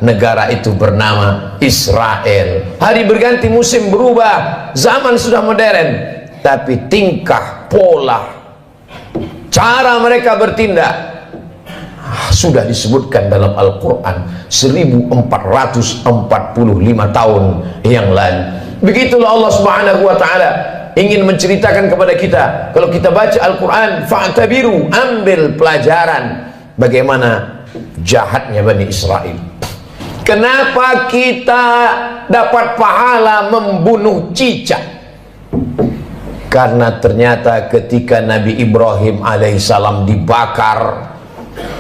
negara itu bernama Israel. Hari berganti, musim berubah, zaman sudah modern, tapi tingkah, pola, cara mereka bertindak sudah disebutkan dalam Al-Quran 1445 tahun yang lalu. Begitulah Allah Subhanahu wa ta'ala ingin menceritakan kepada kita. Kalau kita baca Al-Quran, fa'tabiru, ambil pelajaran bagaimana jahatnya Bani Israel. Kenapa kita dapat pahala membunuh cicak? Karena ternyata ketika Nabi Ibrahim alaihissalam dibakar,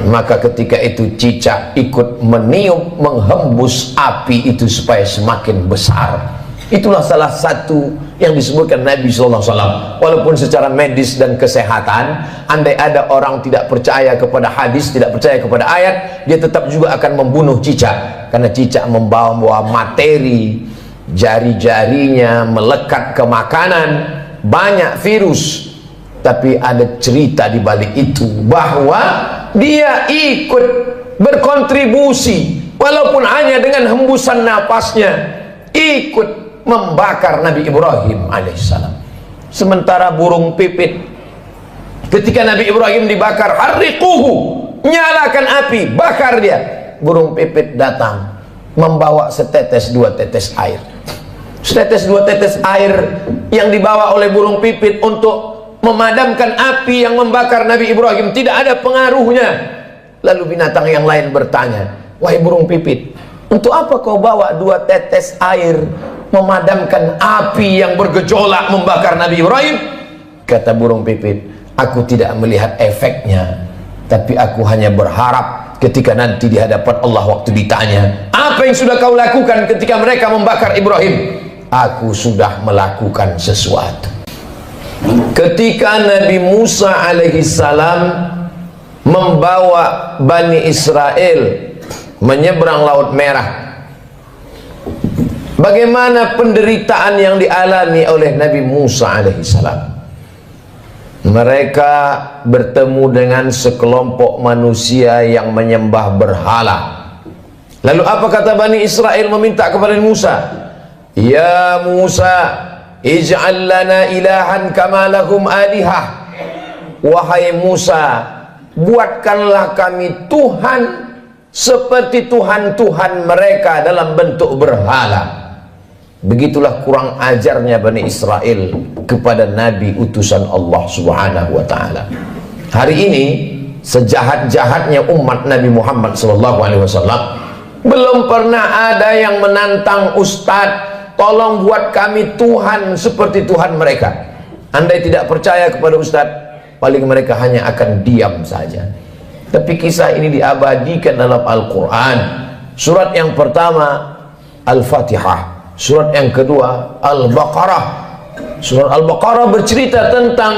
maka ketika itu cicak ikut meniup, menghembus api itu supaya semakin besar. Itulah salah satu yang disebutkan Nabi SAW. Walaupun secara medis dan kesehatan, andai ada orang tidak percaya kepada hadis, tidak percaya kepada ayat, dia tetap juga akan membunuh cicak. Karena cicak membawa materi, jari-jarinya melekat ke makanan, banyak virus. Tapi ada cerita di balik itu, bahwa dia ikut berkontribusi, walaupun hanya dengan hembusan napasnya, ikut membakar Nabi Ibrahim alaihissalam. Sementara burung pipit, ketika Nabi Ibrahim dibakar, harriquhu, nyalakan api, bakar dia. Burung pipit datang membawa setetes dua tetes air. Setetes dua tetes air yang dibawa oleh burung pipit untuk memadamkan api yang membakar Nabi Ibrahim tidak ada pengaruhnya. Lalu binatang yang lain bertanya, wahai burung pipit, untuk apa kau bawa dua tetes air memadamkan api yang bergejolak membakar Nabi Ibrahim? Kata burung pipit, aku tidak melihat efeknya, tapi aku hanya berharap ketika nanti di hadapan Allah waktu ditanya, apa yang sudah kau lakukan ketika mereka membakar Ibrahim? Aku sudah melakukan sesuatu. Ketika Nabi Musa alaihissalam membawa Bani Israel menyeberang Laut Merah, bagaimana penderitaan yang dialami oleh Nabi Musa alaihissalam? Mereka bertemu dengan sekelompok manusia yang menyembah berhala. Lalu apa kata Bani Israel meminta kepada Musa? Ya Musa, ij'al lana ilahan kama lahum alihah. Wahai Musa, buatkanlah kami Tuhan seperti Tuhan-Tuhan mereka dalam bentuk berhala. Begitulah kurang ajarnya Bani Israel kepada Nabi utusan Allah Subhanahu wa ta'ala. Hari ini sejahat-jahatnya umat Nabi Muhammad SAW, belum pernah ada yang menantang Ustadz, tolong buat kami Tuhan seperti Tuhan mereka. Andai tidak percaya kepada Ustadz, paling mereka hanya akan diam saja. Tapi kisah ini diabadikan dalam Al-Quran. Surat yang pertama Al-Fatihah, surat yang kedua Al-Baqarah. Surat Al-Baqarah bercerita tentang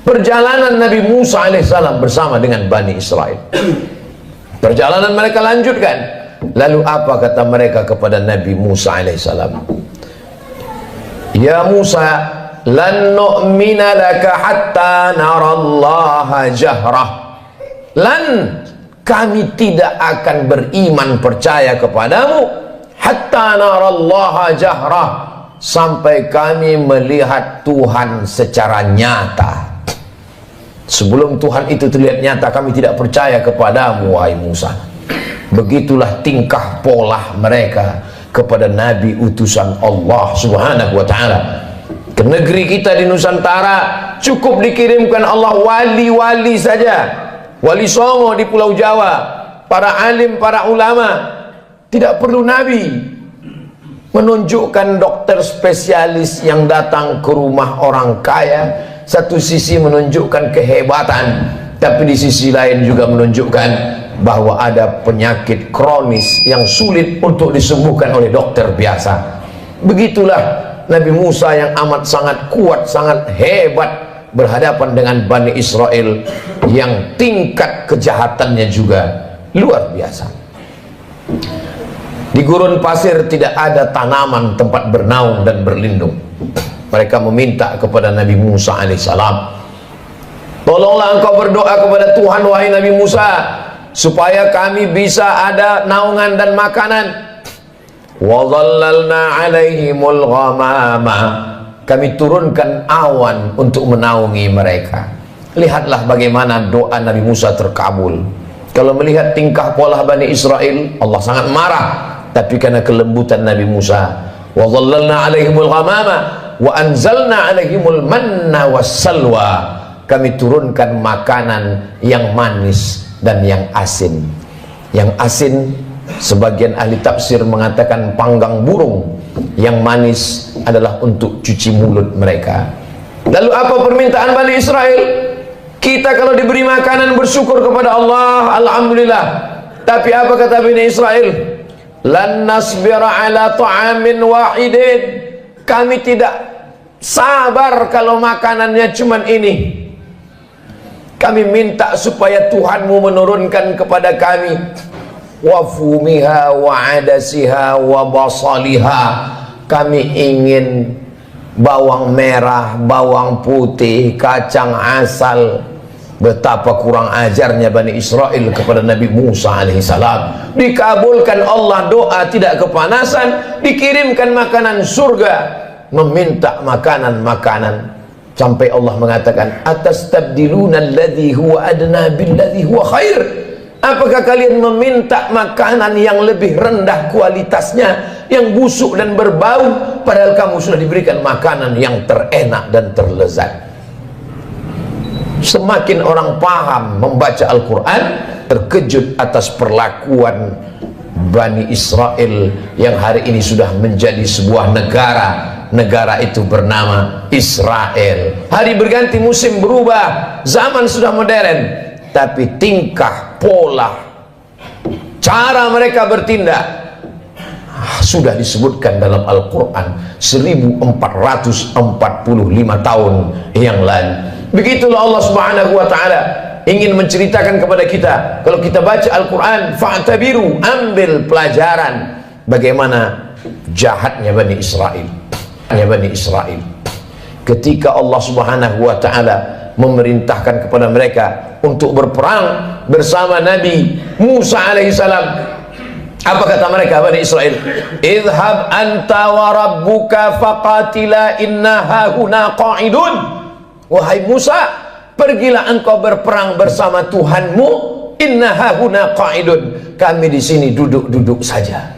perjalanan Nabi Musa alaihissalam bersama dengan Bani Israel. Perjalanan mereka lanjutkan. Lalu apa kata mereka kepada Nabi Musa alaihissalam? Ya Musa, lan nu'mina laka hatta narallaha jahrah. Lan, kami tidak akan beriman percaya kepadamu hatta narallaha jahrah, sampai kami melihat Tuhan secara nyata. Sebelum Tuhan itu terlihat nyata, kami tidak percaya kepadamu wahai Musa. Begitulah tingkah pola mereka kepada Nabi utusan Allah Subhanahu wa ta'ala. Ke negeri kita di Nusantara cukup dikirimkan Allah wali-wali saja. Wali Songo di Pulau Jawa, para alim, para ulama, tidak perlu nabi. Menunjukkan dokter spesialis yang datang ke rumah orang kaya, satu sisi menunjukkan kehebatan, tapi di sisi lain juga menunjukkan bahwa ada penyakit kronis yang sulit untuk disembuhkan oleh dokter biasa. Begitulah Nabi Musa yang amat sangat kuat, sangat hebat, berhadapan dengan Bani Israel yang tingkat kejahatannya juga luar biasa. Di gurun pasir tidak ada tanaman tempat bernaung dan berlindung. Mereka meminta kepada Nabi Musa alaihissalam, tolonglah engkau berdoa kepada Tuhan wahai Nabi Musa, supaya kami bisa ada naungan dan makanan. Wa dhallalna 'alaihimul ghamama, kami turunkan awan untuk menaungi mereka. Lihatlah bagaimana doa Nabi Musa terkabul. Kalau melihat tingkah pola Bani Israel, Allah sangat marah. Tapi karena kelembutan Nabi Musa, wa dhallalna 'alaihimul ghamama wa anzalna 'alaihimul manna wassalwa, kami turunkan makanan yang manis dan yang asin. Yang asin, sebagian ahli tafsir mengatakan panggang burung. Yang manis adalah untuk cuci mulut mereka. Lalu apa permintaan Bani Israel? Kita kalau diberi makanan bersyukur kepada Allah, alhamdulillah. Tapi apa kata Bani Israel? Lan nasbira ala ta'amin wahidin, kami tidak sabar kalau makanannya cuman ini. Kami minta supaya Tuhanmu menurunkan kepada kami wa fumiha wa adasiha wa basaliha, kami ingin bawang merah, bawang putih, kacang asal. Betapa kurang ajarnya Bani Israel kepada Nabi Musa alaihissalam. Dikabulkan Allah doa, tidak kepanasan, dikirimkan makanan surga, meminta makanan-makanan, sampai Allah mengatakan, atastabdiluna alladhi huwa adna billadhi huwa khair, apakah kalian meminta makanan yang lebih rendah kualitasnya, yang busuk dan berbau, padahal kamu sudah diberikan makanan yang terenak dan terlezat. Semakin orang paham membaca Al-Quran, terkejut atas perlakuan Bani Israel yang hari ini sudah menjadi sebuah negara. Negara itu bernama Israel. Hari berganti, musim berubah, zaman sudah modern, tapi tingkah, pola, cara mereka bertindak sudah disebutkan dalam Al-Quran 1445 tahun yang lalu. Begitulah Allah Subhanahu wa ta'ala ingin menceritakan kepada kita. Kalau kita baca Al-Quran, fa'tabiru, ambil pelajaran bagaimana jahatnya Bani Israel. Bani Israel, ketika Allah Subhanahu wa ta'ala memerintahkan kepada mereka untuk berperang bersama Nabi Musa alaihissalam, apa kata mereka Bani Israel? Idhab anta wa rabbuka faqatila inna hahuna qa'idun. Wahai Musa, pergilah engkau berperang bersama Tuhanmu, inna hahuna qa'idun, kami di sini duduk-duduk saja.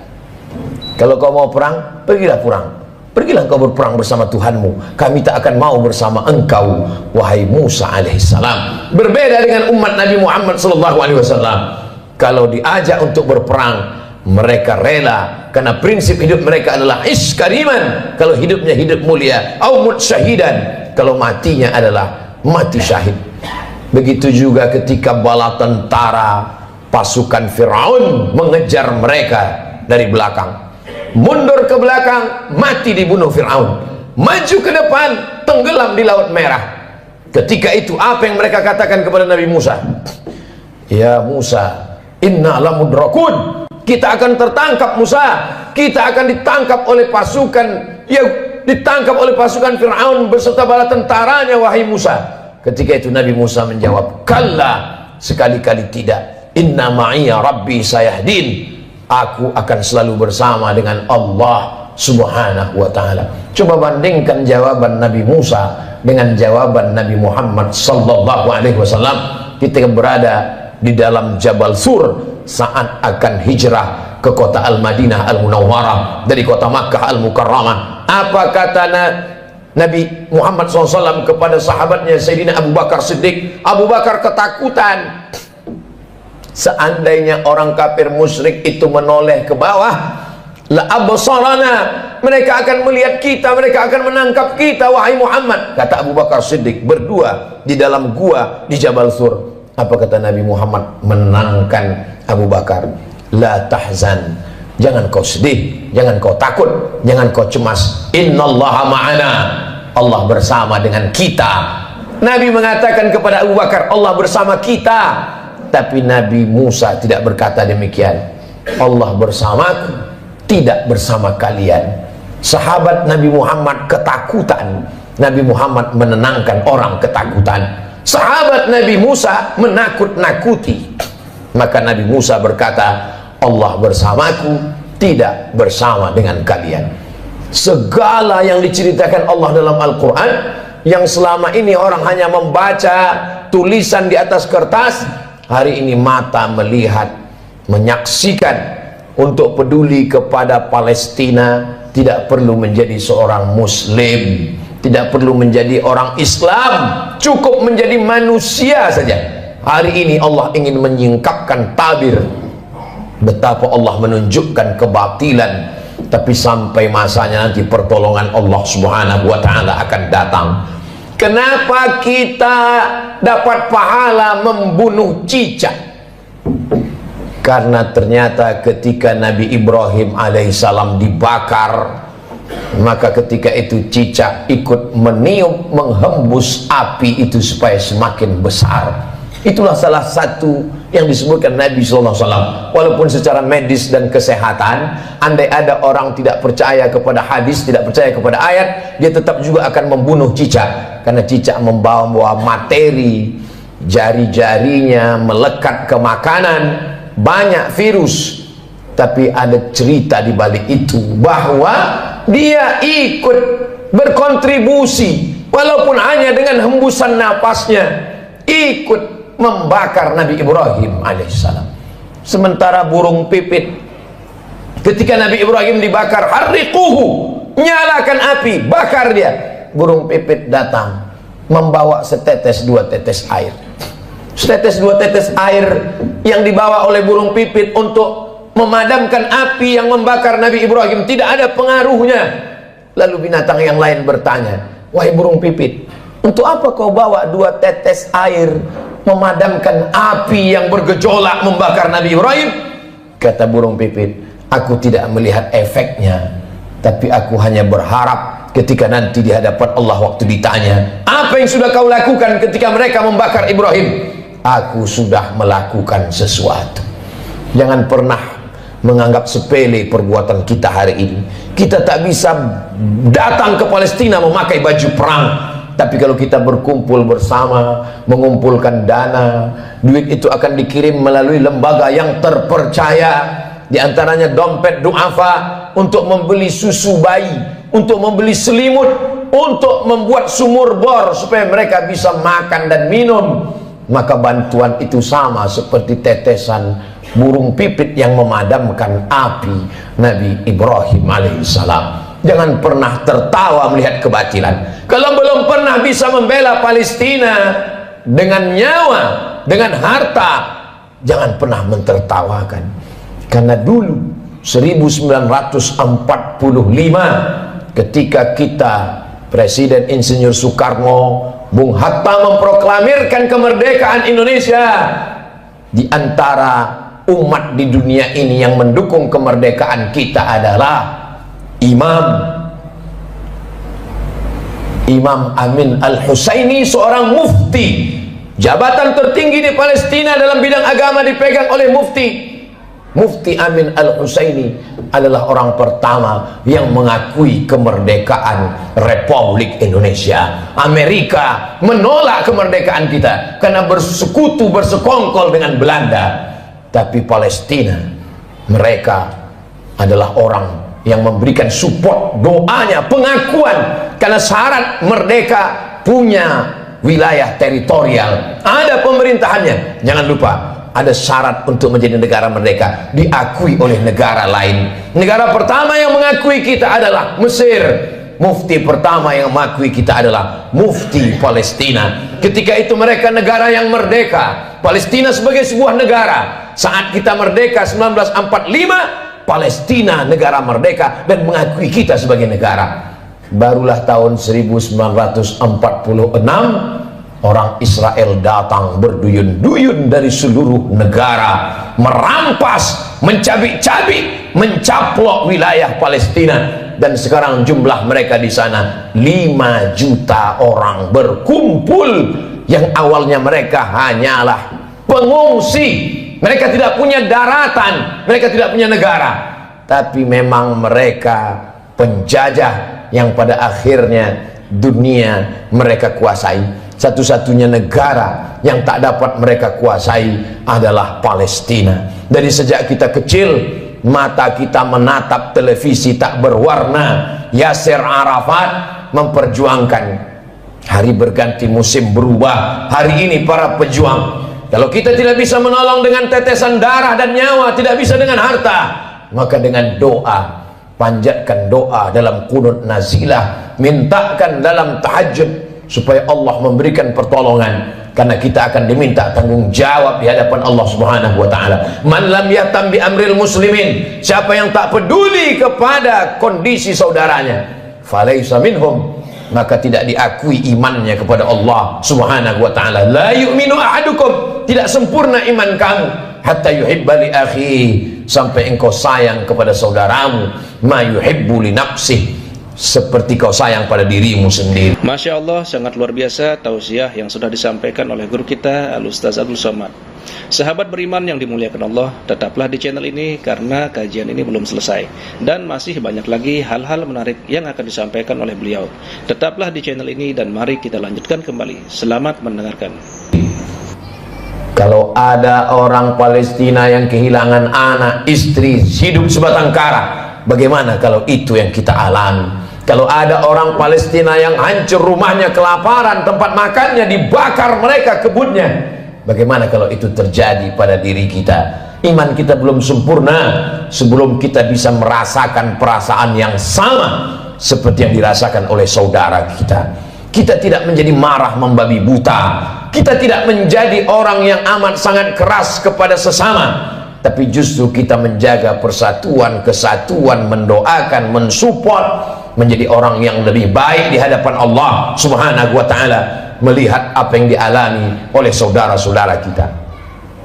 Kalau kau mau perang, pergilah perang. Pergilah engkau berperang bersama Tuhanmu, kami tak akan mau bersama engkau, wahai Musa alaihissalam. Berbeda dengan umat Nabi Muhammad sallallahu alaihi wasallam. Kalau diajak untuk berperang, mereka rela, karena prinsip hidup mereka adalah iskariman, kalau hidupnya hidup mulia, au mut syahidan, kalau matinya adalah mati syahid. Begitu juga ketika bala tentara pasukan Firaun mengejar mereka dari belakang, mundur ke belakang, mati dibunuh Firaun. Maju ke depan, tenggelam di Laut Merah. Ketika itu apa yang mereka katakan kepada Nabi Musa? Ya Musa, inna lamudrakun, kita akan tertangkap Musa, kita akan ditangkap oleh pasukan, ya ditangkap oleh pasukan Fir'aun beserta bala tentaranya, wahai Musa. Ketika itu Nabi Musa menjawab, kalla, sekali-kali tidak, inna ma'iya rabbi sayahdin, aku akan selalu bersama dengan Allah Subhanahu wa ta'ala. Coba bandingkan jawaban Nabi Musa dengan jawaban Nabi Muhammad sallallahu alaihi wasallam ketika berada di dalam Jabal Sur saat akan hijrah ke kota Al-Madinah Al-Munawwarah dari kota Makkah Al-Mukarramah. Apa kata Nabi Muhammad SAW kepada sahabatnya Sayyidina Abu Bakar Siddiq? Abu Bakar ketakutan. Seandainya orang kafir musyrik itu menoleh ke bawah, la absarana, mereka akan melihat kita, mereka akan menangkap kita, wahai Muhammad. Kata Abu Bakar Siddiq berdua di dalam gua di Jabal Sur. Apa kata Nabi Muhammad menenangkan Abu Bakar? La tahzan, jangan kau sedih, jangan kau takut, jangan kau cemas. Innallaha ma'ana, Allah bersama dengan kita. Nabi mengatakan kepada Abu Bakar, Allah bersama kita. Tapi Nabi Musa tidak berkata demikian. Allah bersamaku, tidak bersama kalian. Sahabat Nabi Muhammad ketakutan, Nabi Muhammad menenangkan orang ketakutan. Sahabat Nabi Musa menakut-nakuti. Maka Nabi Musa berkata, Allah bersamaku, tidak bersama dengan kalian. Segala yang diceritakan Allah dalam Al-Quran, yang selama ini orang hanya membaca tulisan di atas kertas, hari ini mata melihat, menyaksikan. Untuk peduli kepada Palestina, tidak perlu menjadi seorang Muslim, tidak perlu menjadi orang Islam, cukup menjadi manusia saja. Hari ini Allah ingin menyingkapkan tabir betapa Allah menunjukkan kebatilan, tapi sampai masanya nanti pertolongan Allah Subhanahu wa Ta'ala akan datang. Kenapa kita dapat pahala membunuh cicak? Karena ternyata ketika Nabi Ibrahim alaihissalam dibakar, maka ketika itu cicak ikut meniup, menghembus api itu supaya semakin besar. Itulah salah satu yang disebutkan Nabi SAW. Walaupun secara medis dan kesehatan, andai ada orang tidak percaya kepada hadis, tidak percaya kepada ayat, dia tetap juga akan membunuh cicak. Karena cicak membawa materi, jari-jarinya melekat ke makanan, banyak virus. Tapi ada cerita di balik itu, bahwa dia ikut berkontribusi, walaupun hanya dengan hembusan napasnya, ikut membakar Nabi Ibrahim alaihissalam. Sementara burung pipit, ketika Nabi Ibrahim dibakar, harriquhu, nyalakan api, bakar dia. Burung pipit datang membawa setetes dua tetes air. Setetes dua tetes air yang dibawa oleh burung pipit untuk memadamkan api yang membakar Nabi Ibrahim tidak ada pengaruhnya. Lalu binatang yang lain bertanya, wahai burung pipit, untuk apa kau bawa dua tetes air memadamkan api yang bergejolak membakar Nabi Ibrahim? Kata burung pipit, aku tidak melihat efeknya, tapi aku hanya berharap ketika nanti di hadapan Allah waktu ditanya, apa yang sudah kau lakukan ketika mereka membakar Ibrahim? Aku sudah melakukan sesuatu. Jangan pernah menganggap sepele perbuatan kita hari ini. Kita tak bisa datang ke Palestina memakai baju perang, tapi kalau kita berkumpul bersama, mengumpulkan dana, duit itu akan dikirim melalui lembaga yang terpercaya, di antaranya dompet duafa, untuk membeli susu bayi, untuk membeli selimut, untuk membuat sumur bor supaya mereka bisa makan dan minum. Maka bantuan itu sama seperti tetesan burung pipit yang memadamkan api Nabi Ibrahim alaihissalam. Jangan pernah tertawa melihat kebatilan. Kalau belum pernah bisa membela Palestina dengan nyawa, dengan harta, jangan pernah mentertawakan. Karena dulu 1945 ketika kita Presiden Insinyur Soekarno, Bung Hatta memproklamirkan kemerdekaan Indonesia, di antara umat di dunia ini yang mendukung kemerdekaan kita adalah Imam Amin Al-Husaini, seorang mufti. Jabatan tertinggi di Palestina dalam bidang agama dipegang oleh Mufti Amin Al-Husaini adalah orang pertama yang mengakui kemerdekaan Republik Indonesia. Amerika menolak kemerdekaan kita karena bersekutu, bersekongkol dengan Belanda. Tapi Palestina, mereka adalah orang yang memberikan support, doanya, pengakuan. Karena syarat merdeka punya wilayah teritorial, ada pemerintahannya. Jangan lupa, ada syarat untuk menjadi negara merdeka, diakui oleh negara lain. Negara pertama yang mengakui kita adalah Mesir. Mufti pertama yang mengakui kita adalah Mufti Palestina. Ketika itu mereka negara yang merdeka, Palestina sebagai sebuah negara. Saat kita merdeka 1945, Palestina negara merdeka dan mengakui kita sebagai negara. Barulah tahun 1946 orang Israel datang berduyun-duyun dari seluruh negara, merampas, mencabik-cabik, mencaplok wilayah Palestina. Dan sekarang jumlah mereka di sana 5 juta orang berkumpul. Yang awalnya mereka hanyalah pengungsi, mereka tidak punya daratan, mereka tidak punya negara, tapi memang mereka penjajah yang pada akhirnya dunia mereka kuasai. satu-satunya negara yang tak dapat mereka kuasai adalah Palestina. Dari sejak kita kecil, mata kita menatap televisi tak berwarna. Yasser Arafat memperjuangkan. Hari berganti, musim berubah. Hari ini para pejuang, kalau kita tidak bisa menolong dengan tetesan darah dan nyawa, tidak bisa dengan harta, maka dengan doa. Panjatkan doa dalam qunut nazilah, mintakan dalam tahajud supaya Allah memberikan pertolongan, karena kita akan diminta tanggung jawab di hadapan Allah Subhanahu wa taala. Man lam yatam bi amril muslimin, siapa yang tak peduli kepada kondisi saudaranya, falaisa minhum, maka tidak diakui imannya kepada Allah Subhanahu wa taala. La yu'minu ahadukum, tidak sempurna iman kamu, hatta yuhibba li akhi, sampai engkau sayang kepada saudaramu, ma yuhibbu li nafsih, seperti kau sayang pada dirimu sendiri. Masya Allah, sangat luar biasa tausiah yang sudah disampaikan oleh guru kita Al-Ustaz Abdul Somad. Sahabat beriman yang dimuliakan Allah, tetaplah di channel ini karena kajian ini belum selesai dan masih banyak lagi hal-hal menarik yang akan disampaikan oleh beliau. Tetaplah di channel ini dan mari kita lanjutkan kembali. Selamat mendengarkan. Kalau ada orang Palestina yang kehilangan anak, istri, hidup sebatang kara, bagaimana kalau itu yang kita alami? Kalau ada orang Palestina yang hancur rumahnya, kelaparan, tempat makannya dibakar mereka kebunnya, bagaimana kalau itu terjadi pada diri kita? Iman kita belum sempurna sebelum kita bisa merasakan perasaan yang sama seperti yang dirasakan oleh saudara kita. Kita tidak menjadi marah membabi buta, kita tidak menjadi orang yang amat sangat keras kepada sesama, tapi justru kita menjaga persatuan, kesatuan, mendoakan, mensupport, menjadi orang yang lebih baik di hadapan Allah Subhanahu wa taala, melihat apa yang dialami oleh saudara-saudara kita.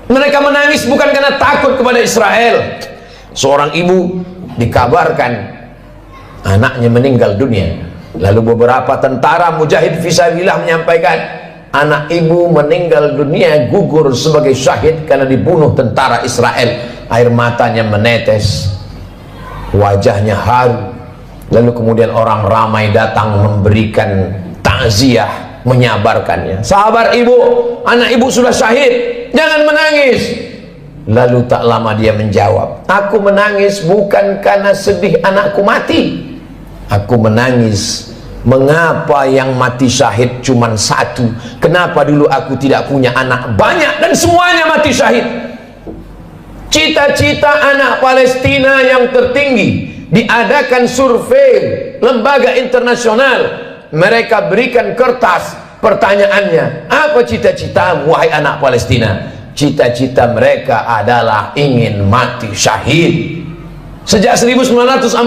Mereka menangis bukan karena takut kepada Israel. Seorang ibu dikabarkan anaknya meninggal dunia. Lalu beberapa tentara mujahid fisabilillah menyampaikan, anak ibu meninggal dunia, gugur sebagai syahid karena dibunuh tentara Israel. Air matanya menetes, wajahnya haru. Lalu kemudian orang ramai datang memberikan takziah, menyabarkannya. Sabar ibu, anak ibu sudah syahid, jangan menangis. Lalu tak lama dia menjawab, aku menangis bukan karena sedih anakku mati, aku menangis, mengapa yang mati syahid cuma satu? Kenapa dulu aku tidak punya anak banyak dan semuanya mati syahid? Cita-cita anak Palestina yang tertinggi, diadakan survei lembaga internasional, mereka berikan kertas, pertanyaannya, apa cita-citamu wahai anak Palestina? Cita-cita mereka adalah ingin mati syahid. Sejak 1946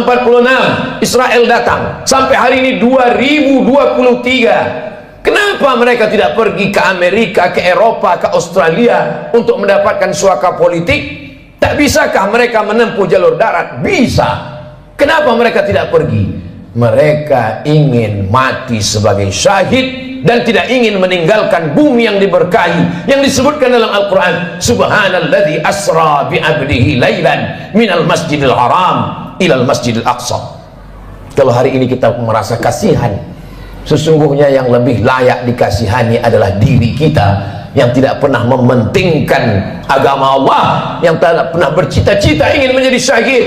Israel datang sampai hari ini 2023. Kenapa mereka tidak pergi ke Amerika, ke Eropa, ke Australia untuk mendapatkan suaka politik? Tak bisakah mereka menempuh jalur darat? Bisa. Kenapa mereka tidak pergi? Mereka ingin mati sebagai syahid dan tidak ingin meninggalkan bumi yang diberkahi, yang disebutkan dalam Al-Quran, subhanalladzi asra bi'abdihi laylan minal masjidil haram ilal masjidil aqsa. Kalau hari ini kita merasa kasihan, sesungguhnya yang lebih layak dikasihani adalah diri kita yang tidak pernah mementingkan agama Allah, yang tidak pernah bercita-cita ingin menjadi syahid.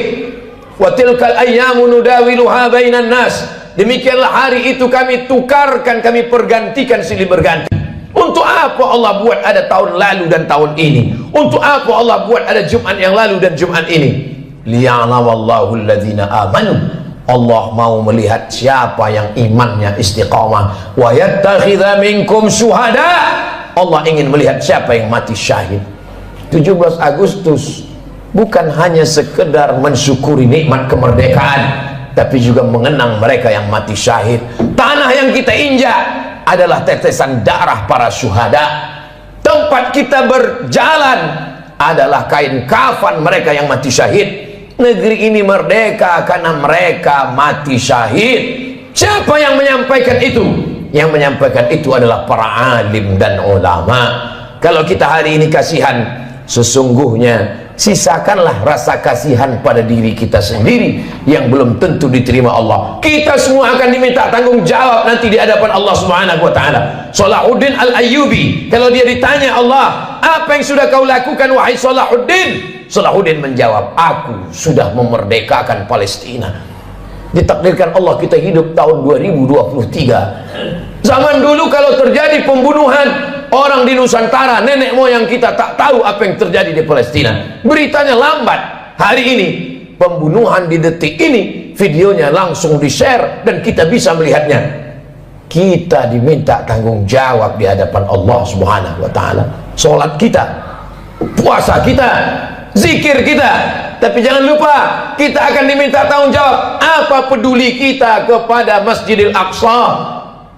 Wa tilkal ayyamu nudawiluha bainan nas, demikianlah hari itu kami tukarkan, kami pergantikan silih berganti. Untuk apa Allah buat ada tahun lalu dan tahun ini? Untuk apa Allah buat ada Jumat yang lalu dan Jumat ini? Liya'lamallahu alladhina amanu, Allah mau melihat siapa yang imannya istiqamah. Wa yattakhidha minkum syuhada, Allah ingin melihat siapa yang mati syahid. 17 Agustus bukan hanya sekedar mensyukuri nikmat kemerdekaan, tapi juga mengenang mereka yang mati syahid. Tanah yang kita injak adalah tetesan darah para syuhada. Tempat kita berjalan adalah kain kafan mereka yang mati syahid. Negeri ini merdeka karena mereka mati syahid. Siapa yang menyampaikan itu? Yang menyampaikan itu adalah para alim dan ulama. Kalau kita hari ini kasihan, sesungguhnya sisakanlah rasa kasihan pada diri kita sendiri yang belum tentu diterima Allah. Kita semua akan diminta tanggung jawab nanti di hadapan Allah Subhanahu wa taala. Salahuddin Al-Ayyubi, kalau dia ditanya Allah, apa yang sudah kau lakukan wahai Salahuddin? Salahuddin menjawab, aku sudah memerdekakan Palestina. Ditakdirkan Allah kita hidup tahun 2023. Zaman dulu kalau terjadi pembunuhan orang di Nusantara, nenek moyang kita tak tahu apa yang terjadi di Palestina. Beritanya lambat. Hari ini pembunuhan di detik ini, videonya langsung di-share dan kita bisa melihatnya. Kita diminta tanggung jawab di hadapan Allah Subhanahu wa taala. Salat kita, puasa kita, zikir kita, tapi jangan lupa kita akan diminta tanggung jawab. Apa peduli kita kepada Masjidil Aqsa,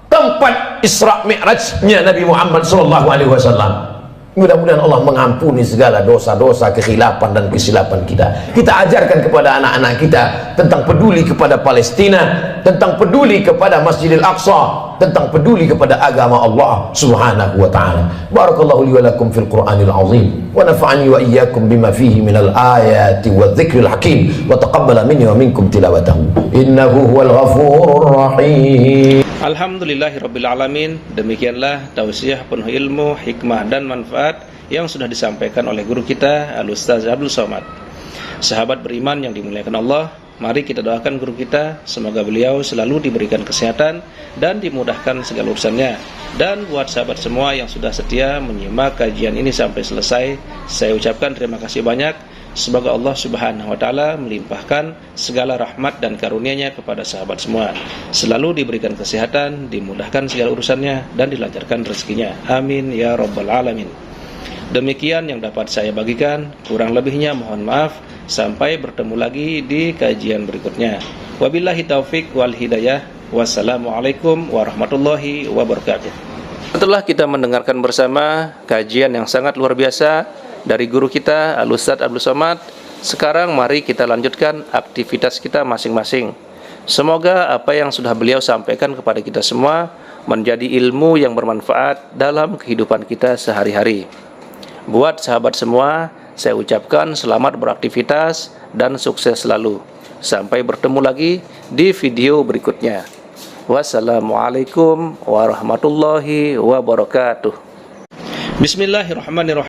tempat Isra Mi'rajnya Nabi Muhammad SAW. Mudah-mudahan Allah mengampuni segala dosa-dosa, kekhilafan dan kesilapan kita. Kita ajarkan kepada anak-anak kita tentang peduli kepada Palestina, tentang peduli kepada Masjidil Aqsa, tentang peduli kepada agama Allah Subhanahu wa taala. Barakallahu li wa lakum fil Qur'anil azim wa nafa'ani wa iyyakum bima fihi minal ayati wadh-dhikril hakim wa taqabbala minni wa minkum tilawatahu innahu huwal ghafurur rahim. Alhamdulillahirabbil alamin. Demikianlah tausiah penuh ilmu, hikmah dan manfaat yang sudah disampaikan oleh guru kita Al-Ustaz Abdul Somad. Sahabat beriman yang dimuliakan Allah, mari kita doakan guru kita, semoga beliau selalu diberikan kesehatan dan dimudahkan segala urusannya. Dan buat sahabat semua yang sudah setia menyimak kajian ini sampai selesai, saya ucapkan terima kasih banyak. Semoga Allah Subhanahu wa taala melimpahkan segala rahmat dan karunia-Nya kepada sahabat semua. Selalu diberikan kesehatan, dimudahkan segala urusannya dan dilancarkan rezekinya. Amin ya rabbal alamin. Demikian yang dapat saya bagikan, kurang lebihnya mohon maaf. Sampai bertemu lagi di kajian berikutnya. Wabillahi taufik wal hidayah. Wassalamualaikum warahmatullahi wabarakatuh. Setelah kita mendengarkan bersama kajian yang sangat luar biasa dari guru kita Al-Ustaz Abdul Somad, sekarang mari kita lanjutkan aktivitas kita masing-masing. Semoga apa yang sudah beliau sampaikan kepada kita semua menjadi ilmu yang bermanfaat dalam kehidupan kita sehari-hari. Buat sahabat semua, saya ucapkan selamat beraktivitas dan sukses selalu. Sampai bertemu lagi di video berikutnya. Wassalamualaikum warahmatullahi wabarakatuh. Bismillahirrahmanirrahim.